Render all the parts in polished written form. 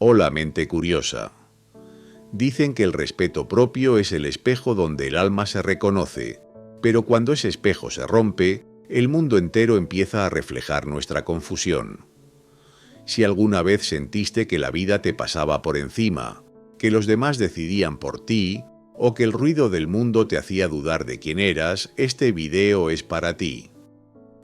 Hola, mente curiosa. Dicen que el respeto propio es el espejo donde el alma se reconoce, pero cuando ese espejo se rompe, el mundo entero empieza a reflejar nuestra confusión. Si alguna vez sentiste que la vida te pasaba por encima, que los demás decidían por ti, o que el ruido del mundo te hacía dudar de quién eras, este video es para ti.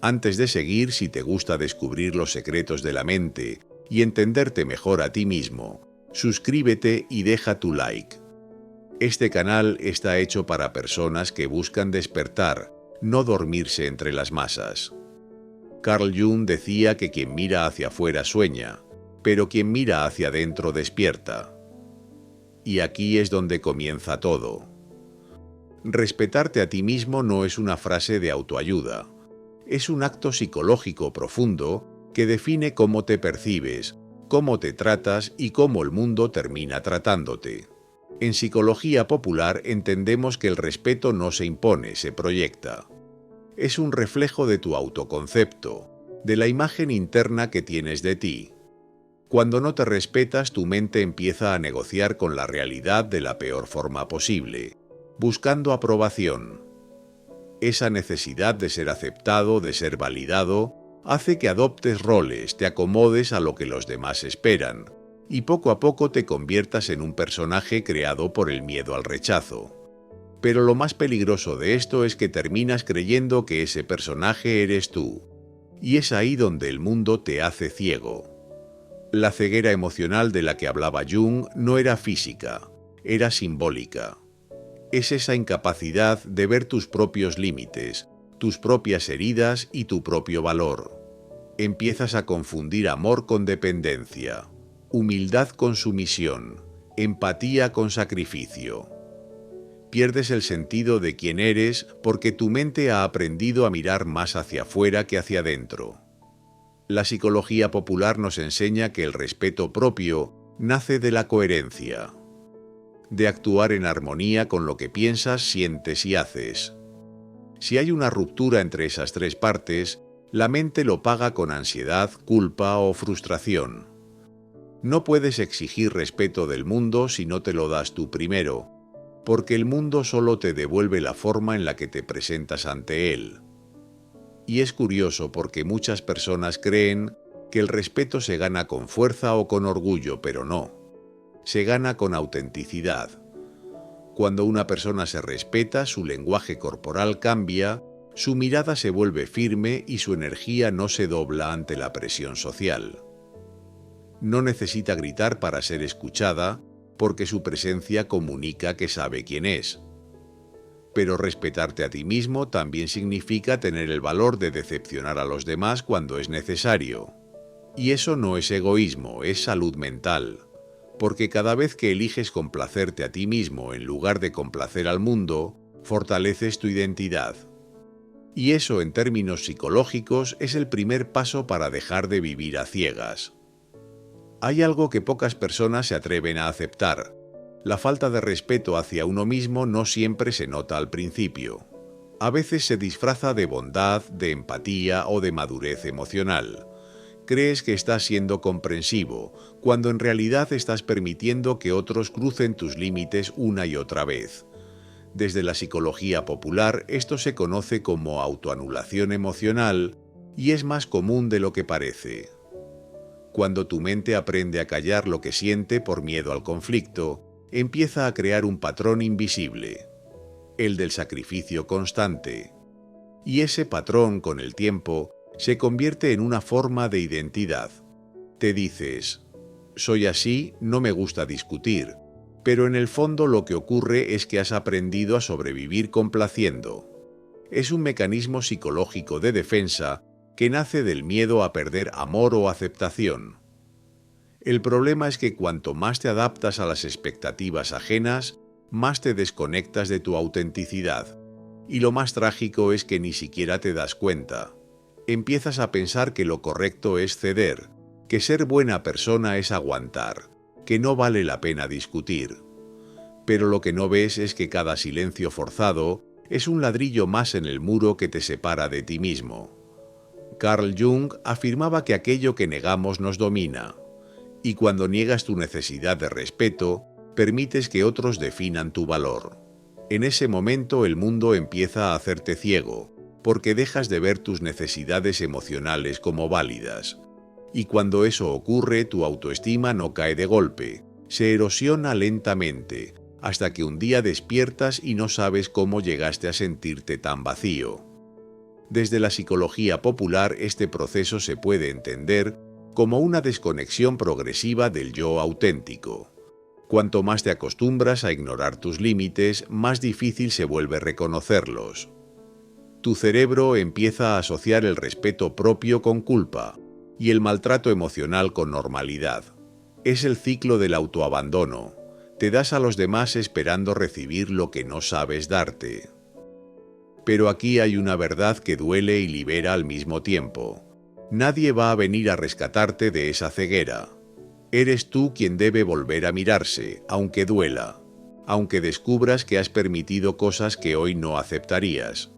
Antes de seguir, si te gusta descubrir los secretos de la mente y entenderte mejor a ti mismo, suscríbete y deja tu like. Este canal está hecho para personas que buscan despertar, no dormirse entre las masas. Carl Jung decía que quien mira hacia afuera sueña, pero quien mira hacia adentro despierta. Y aquí es donde comienza todo. Respetarte a ti mismo no es una frase de autoayuda. Es un acto psicológico profundo que define cómo te percibes, cómo te tratas y cómo el mundo termina tratándote. En psicología popular entendemos que el respeto no se impone, se proyecta. Es un reflejo de tu autoconcepto, de la imagen interna que tienes de ti. Cuando no te respetas, tu mente empieza a negociar con la realidad de la peor forma posible, buscando aprobación. Esa necesidad de ser aceptado, de ser validado, hace que adoptes roles, te acomodes a lo que los demás esperan, y poco a poco te conviertas en un personaje creado por el miedo al rechazo. Pero lo más peligroso de esto es que terminas creyendo que ese personaje eres tú, y es ahí donde el mundo te hace ciego. La ceguera emocional de la que hablaba Jung no era física, era simbólica. Es esa incapacidad de ver tus propios límites, tus propias heridas y tu propio valor. Empiezas a confundir amor con dependencia, humildad con sumisión, empatía con sacrificio. Pierdes el sentido de quién eres porque tu mente ha aprendido a mirar más hacia afuera que hacia adentro. La psicología popular nos enseña que el respeto propio nace de la coherencia, de actuar en armonía con lo que piensas, sientes y haces. Si hay una ruptura entre esas tres partes, la mente lo paga con ansiedad, culpa o frustración. No puedes exigir respeto del mundo si no te lo das tú primero, porque el mundo solo te devuelve la forma en la que te presentas ante él. Y es curioso porque muchas personas creen que el respeto se gana con fuerza o con orgullo, pero no. Se gana con autenticidad. Cuando una persona se respeta, su lenguaje corporal cambia, su mirada se vuelve firme y su energía no se dobla ante la presión social. No necesita gritar para ser escuchada, porque su presencia comunica que sabe quién es. Pero respetarte a ti mismo también significa tener el valor de decepcionar a los demás cuando es necesario. Y eso no es egoísmo, es salud mental. Porque cada vez que eliges complacerte a ti mismo en lugar de complacer al mundo, fortaleces tu identidad. Y eso, en términos psicológicos, es el primer paso para dejar de vivir a ciegas. Hay algo que pocas personas se atreven a aceptar. La falta de respeto hacia uno mismo no siempre se nota al principio. A veces se disfraza de bondad, de empatía o de madurez emocional. Crees que estás siendo comprensivo, cuando en realidad estás permitiendo que otros crucen tus límites una y otra vez. Desde la psicología popular, esto se conoce como autoanulación emocional y es más común de lo que parece. Cuando tu mente aprende a callar lo que siente por miedo al conflicto, empieza a crear un patrón invisible, el del sacrificio constante. Y ese patrón, con el tiempo, se convierte en una forma de identidad. Te dices, soy así, no me gusta discutir, pero en el fondo lo que ocurre es que has aprendido a sobrevivir complaciendo. Es un mecanismo psicológico de defensa que nace del miedo a perder amor o aceptación. El problema es que cuanto más te adaptas a las expectativas ajenas, más te desconectas de tu autenticidad. Y lo más trágico es que ni siquiera te das cuenta. Empiezas a pensar que lo correcto es ceder, que ser buena persona es aguantar, que no vale la pena discutir. Pero lo que no ves es que cada silencio forzado es un ladrillo más en el muro que te separa de ti mismo. Carl Jung afirmaba que aquello que negamos nos domina. Y cuando niegas tu necesidad de respeto, permites que otros definan tu valor. En ese momento el mundo empieza a hacerte ciego, porque dejas de ver tus necesidades emocionales como válidas. Y cuando eso ocurre, tu autoestima no cae de golpe, se erosiona lentamente, hasta que un día despiertas y no sabes cómo llegaste a sentirte tan vacío. Desde la psicología popular, este proceso se puede entender como una desconexión progresiva del yo auténtico. Cuanto más te acostumbras a ignorar tus límites, más difícil se vuelve reconocerlos. Tu cerebro empieza a asociar el respeto propio con culpa y el maltrato emocional con normalidad. Es el ciclo del autoabandono. Te das a los demás esperando recibir lo que no sabes darte. Pero aquí hay una verdad que duele y libera al mismo tiempo. Nadie va a venir a rescatarte de esa ceguera. Eres tú quien debe volver a mirarse, aunque duela, aunque descubras que has permitido cosas que hoy no aceptarías.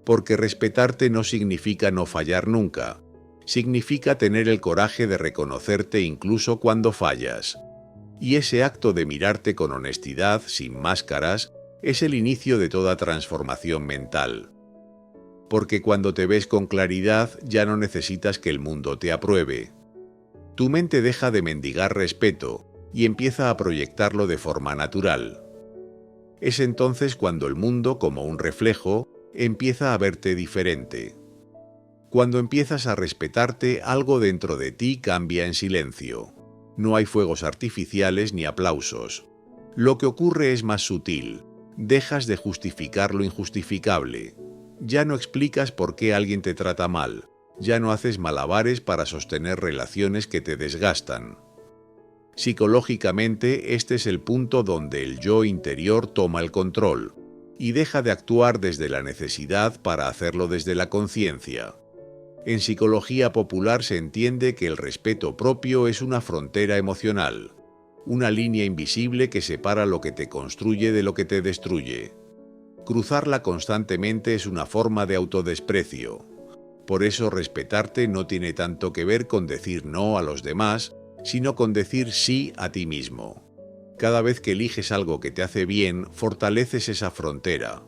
Porque respetarte no significa no fallar nunca, significa tener el coraje de reconocerte incluso cuando fallas. Y ese acto de mirarte con honestidad, sin máscaras, es el inicio de toda transformación mental. Porque cuando te ves con claridad ya no necesitas que el mundo te apruebe. Tu mente deja de mendigar respeto y empieza a proyectarlo de forma natural. Es entonces cuando el mundo, como un reflejo, empieza a verte diferente. Cuando empiezas a respetarte, algo dentro de ti cambia en silencio. No hay fuegos artificiales ni aplausos. Lo que ocurre es más sutil. Dejas de justificar lo injustificable. Ya no explicas por qué alguien te trata mal. Ya no haces malabares para sostener relaciones que te desgastan. Psicológicamente, este es el punto donde el yo interior toma el control y deja de actuar desde la necesidad para hacerlo desde la conciencia. En psicología popular se entiende que el respeto propio es una frontera emocional, una línea invisible que separa lo que te construye de lo que te destruye. Cruzarla constantemente es una forma de autodesprecio. Por eso respetarte no tiene tanto que ver con decir no a los demás, sino con decir sí a ti mismo. Cada vez que eliges algo que te hace bien, fortaleces esa frontera.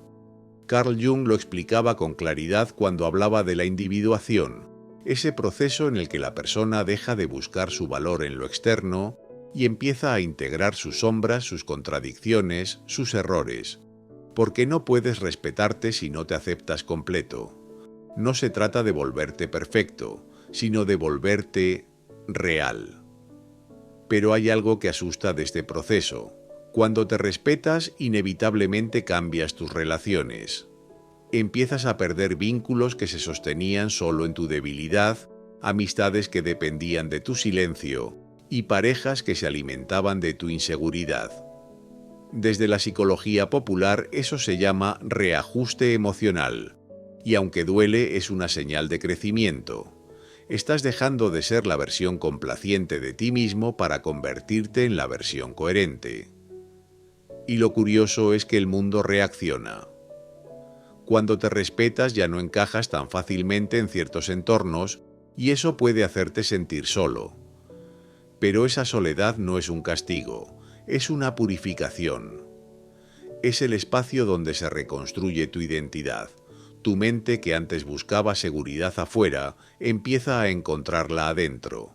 Carl Jung lo explicaba con claridad cuando hablaba de la individuación, ese proceso en el que la persona deja de buscar su valor en lo externo y empieza a integrar sus sombras, sus contradicciones, sus errores. Porque no puedes respetarte si no te aceptas completo. No se trata de volverte perfecto, sino de volverte real. Pero hay algo que asusta de este proceso. Cuando te respetas, inevitablemente cambias tus relaciones. Empiezas a perder vínculos que se sostenían solo en tu debilidad, amistades que dependían de tu silencio y parejas que se alimentaban de tu inseguridad. Desde la psicología popular eso se llama reajuste emocional, y aunque duele es una señal de crecimiento. Estás dejando de ser la versión complaciente de ti mismo para convertirte en la versión coherente. Y lo curioso es que el mundo reacciona. Cuando te respetas ya no encajas tan fácilmente en ciertos entornos y eso puede hacerte sentir solo. Pero esa soledad no es un castigo, es una purificación. Es el espacio donde se reconstruye tu identidad. Tu mente, que antes buscaba seguridad afuera, empieza a encontrarla adentro.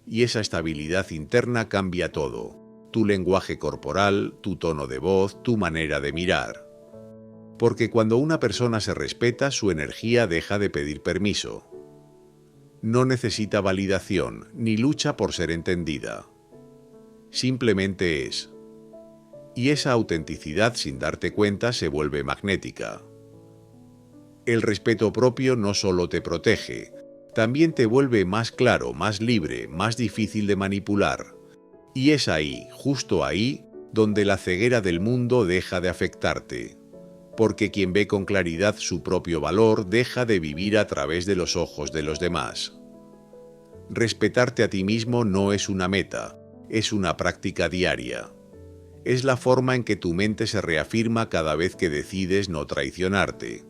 Y esa estabilidad interna cambia todo. Tu lenguaje corporal, tu tono de voz, tu manera de mirar. Porque cuando una persona se respeta, su energía deja de pedir permiso. No necesita validación, ni lucha por ser entendida. Simplemente es. Y esa autenticidad, sin darte cuenta, se vuelve magnética. El respeto propio no solo te protege, también te vuelve más claro, más libre, más difícil de manipular. Y es ahí, justo ahí, donde la ceguera del mundo deja de afectarte. Porque quien ve con claridad su propio valor deja de vivir a través de los ojos de los demás. Respetarte a ti mismo no es una meta, es una práctica diaria. Es la forma en que tu mente se reafirma cada vez que decides no traicionarte.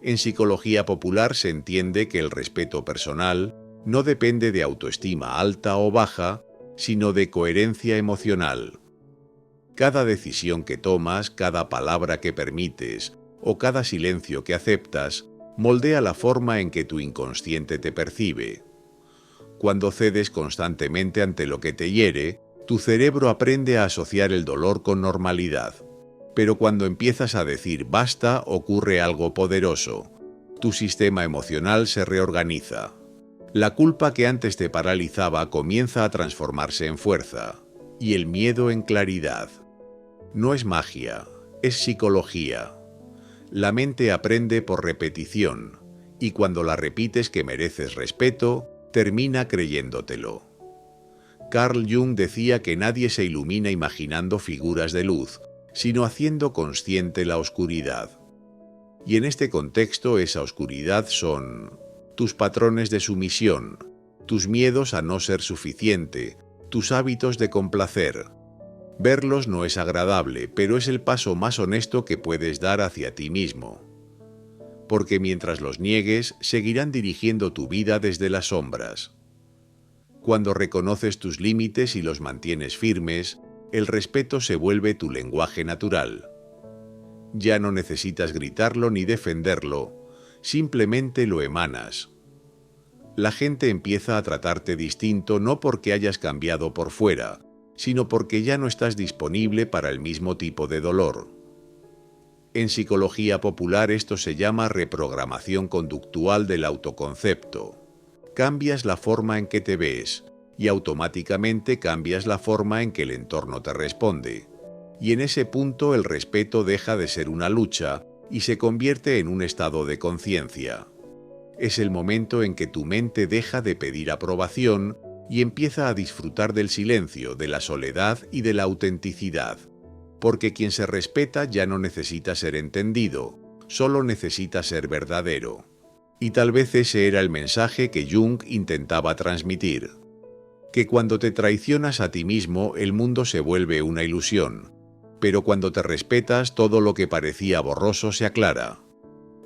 En psicología popular se entiende que el respeto personal no depende de autoestima alta o baja, sino de coherencia emocional. Cada decisión que tomas, cada palabra que permites o cada silencio que aceptas moldea la forma en que tu inconsciente te percibe. Cuando cedes constantemente ante lo que te hiere, tu cerebro aprende a asociar el dolor con normalidad. Pero cuando empiezas a decir basta, ocurre algo poderoso. Tu sistema emocional se reorganiza. La culpa que antes te paralizaba comienza a transformarse en fuerza, y el miedo en claridad. No es magia, es psicología. La mente aprende por repetición, y cuando la repites que mereces respeto, termina creyéndotelo. Carl Jung decía que nadie se ilumina imaginando figuras de luz, sino haciendo consciente la oscuridad. Y en este contexto esa oscuridad son tus patrones de sumisión, tus miedos a no ser suficiente, tus hábitos de complacer. Verlos no es agradable, pero es el paso más honesto que puedes dar hacia ti mismo. Porque mientras los niegues, seguirán dirigiendo tu vida desde las sombras. Cuando reconoces tus límites y los mantienes firmes, el respeto se vuelve tu lenguaje natural. Ya no necesitas gritarlo ni defenderlo, simplemente lo emanas. La gente empieza a tratarte distinto no porque hayas cambiado por fuera, sino porque ya no estás disponible para el mismo tipo de dolor. En psicología popular esto se llama reprogramación conductual del autoconcepto. Cambias la forma en que te ves y automáticamente cambias la forma en que el entorno te responde. Y en ese punto el respeto deja de ser una lucha y se convierte en un estado de conciencia. Es el momento en que tu mente deja de pedir aprobación y empieza a disfrutar del silencio, de la soledad y de la autenticidad. Porque quien se respeta ya no necesita ser entendido, solo necesita ser verdadero. Y tal vez ese era el mensaje que Jung intentaba transmitir. Que cuando te traicionas a ti mismo, el mundo se vuelve una ilusión. Pero cuando te respetas, todo lo que parecía borroso se aclara.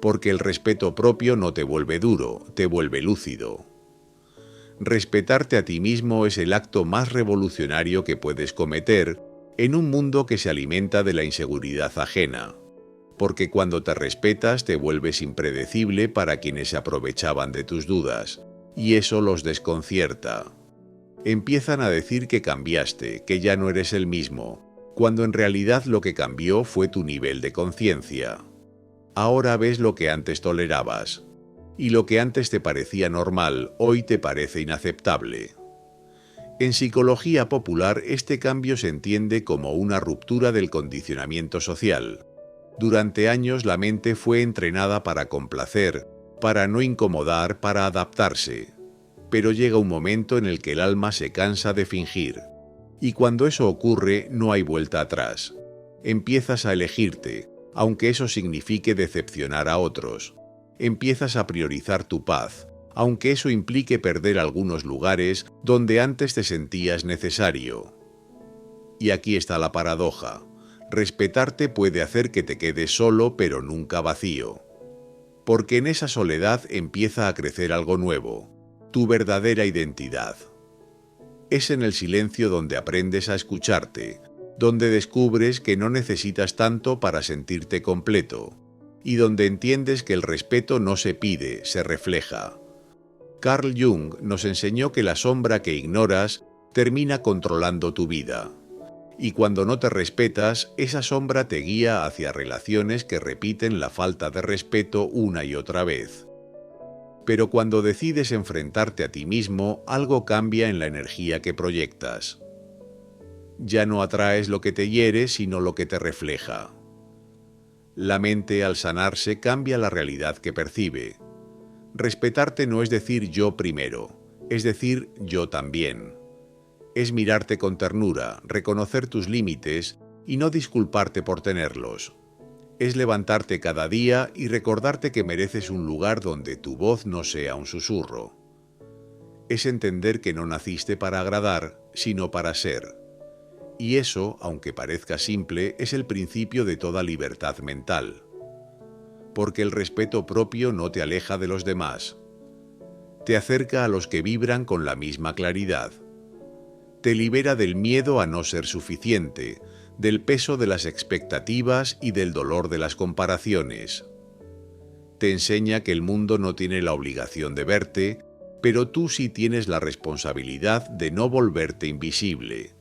Porque el respeto propio no te vuelve duro, te vuelve lúcido. Respetarte a ti mismo es el acto más revolucionario que puedes cometer en un mundo que se alimenta de la inseguridad ajena. Porque cuando te respetas te vuelves impredecible para quienes se aprovechaban de tus dudas, y eso los desconcierta. Empiezan a decir que cambiaste, que ya no eres el mismo, cuando en realidad lo que cambió fue tu nivel de conciencia. Ahora ves lo que antes tolerabas, y lo que antes te parecía normal, hoy te parece inaceptable. En psicología popular, este cambio se entiende como una ruptura del condicionamiento social. Durante años la mente fue entrenada para complacer, para no incomodar, para adaptarse. Pero llega un momento en el que el alma se cansa de fingir. Y cuando eso ocurre, no hay vuelta atrás. Empiezas a elegirte, aunque eso signifique decepcionar a otros. Empiezas a priorizar tu paz, aunque eso implique perder algunos lugares donde antes te sentías necesario. Y aquí está la paradoja. Respetarte puede hacer que te quedes solo, pero nunca vacío. Porque en esa soledad empieza a crecer algo nuevo, tu verdadera identidad. Es en el silencio donde aprendes a escucharte, donde descubres que no necesitas tanto para sentirte completo, y donde entiendes que el respeto no se pide, se refleja. Carl Jung nos enseñó que la sombra que ignoras termina controlando tu vida. Y cuando no te respetas, esa sombra te guía hacia relaciones que repiten la falta de respeto una y otra vez. Pero cuando decides enfrentarte a ti mismo, algo cambia en la energía que proyectas. Ya no atraes lo que te hiere, sino lo que te refleja. La mente, al sanarse, cambia la realidad que percibe. Respetarte no es decir yo primero, es decir yo también. Es mirarte con ternura, reconocer tus límites y no disculparte por tenerlos. Es levantarte cada día y recordarte que mereces un lugar donde tu voz no sea un susurro. Es entender que no naciste para agradar, sino para ser. Y eso, aunque parezca simple, es el principio de toda libertad mental. Porque el respeto propio no te aleja de los demás. Te acerca a los que vibran con la misma claridad. Te libera del miedo a no ser suficiente, del peso de las expectativas y del dolor de las comparaciones. Te enseña que el mundo no tiene la obligación de verte, pero tú sí tienes la responsabilidad de no volverte invisible.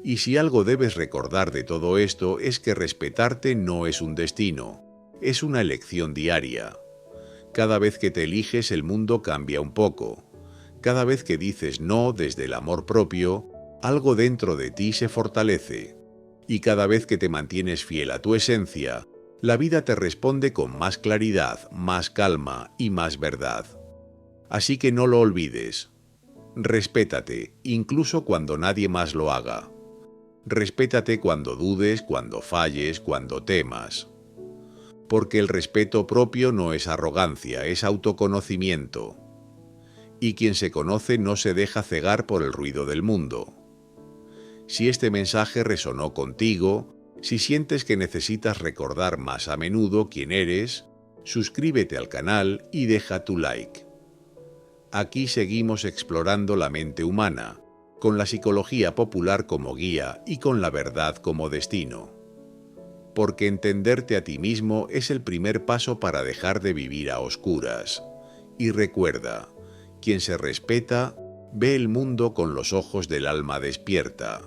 Y si algo debes recordar de todo esto es que respetarte no es un destino, es una elección diaria. Cada vez que te eliges el mundo cambia un poco. Cada vez que dices no desde el amor propio, algo dentro de ti se fortalece. Y cada vez que te mantienes fiel a tu esencia, la vida te responde con más claridad, más calma y más verdad. Así que no lo olvides. Respétate, incluso cuando nadie más lo haga. Respétate cuando dudes, cuando falles, cuando temas. Porque el respeto propio no es arrogancia, es autoconocimiento. Y quien se conoce no se deja cegar por el ruido del mundo. Si este mensaje resonó contigo, si sientes que necesitas recordar más a menudo quién eres, suscríbete al canal y deja tu like. Aquí seguimos explorando la mente humana, con la psicología popular como guía y con la verdad como destino. Porque entenderte a ti mismo es el primer paso para dejar de vivir a oscuras. Y recuerda, quien se respeta, ve el mundo con los ojos del alma despierta.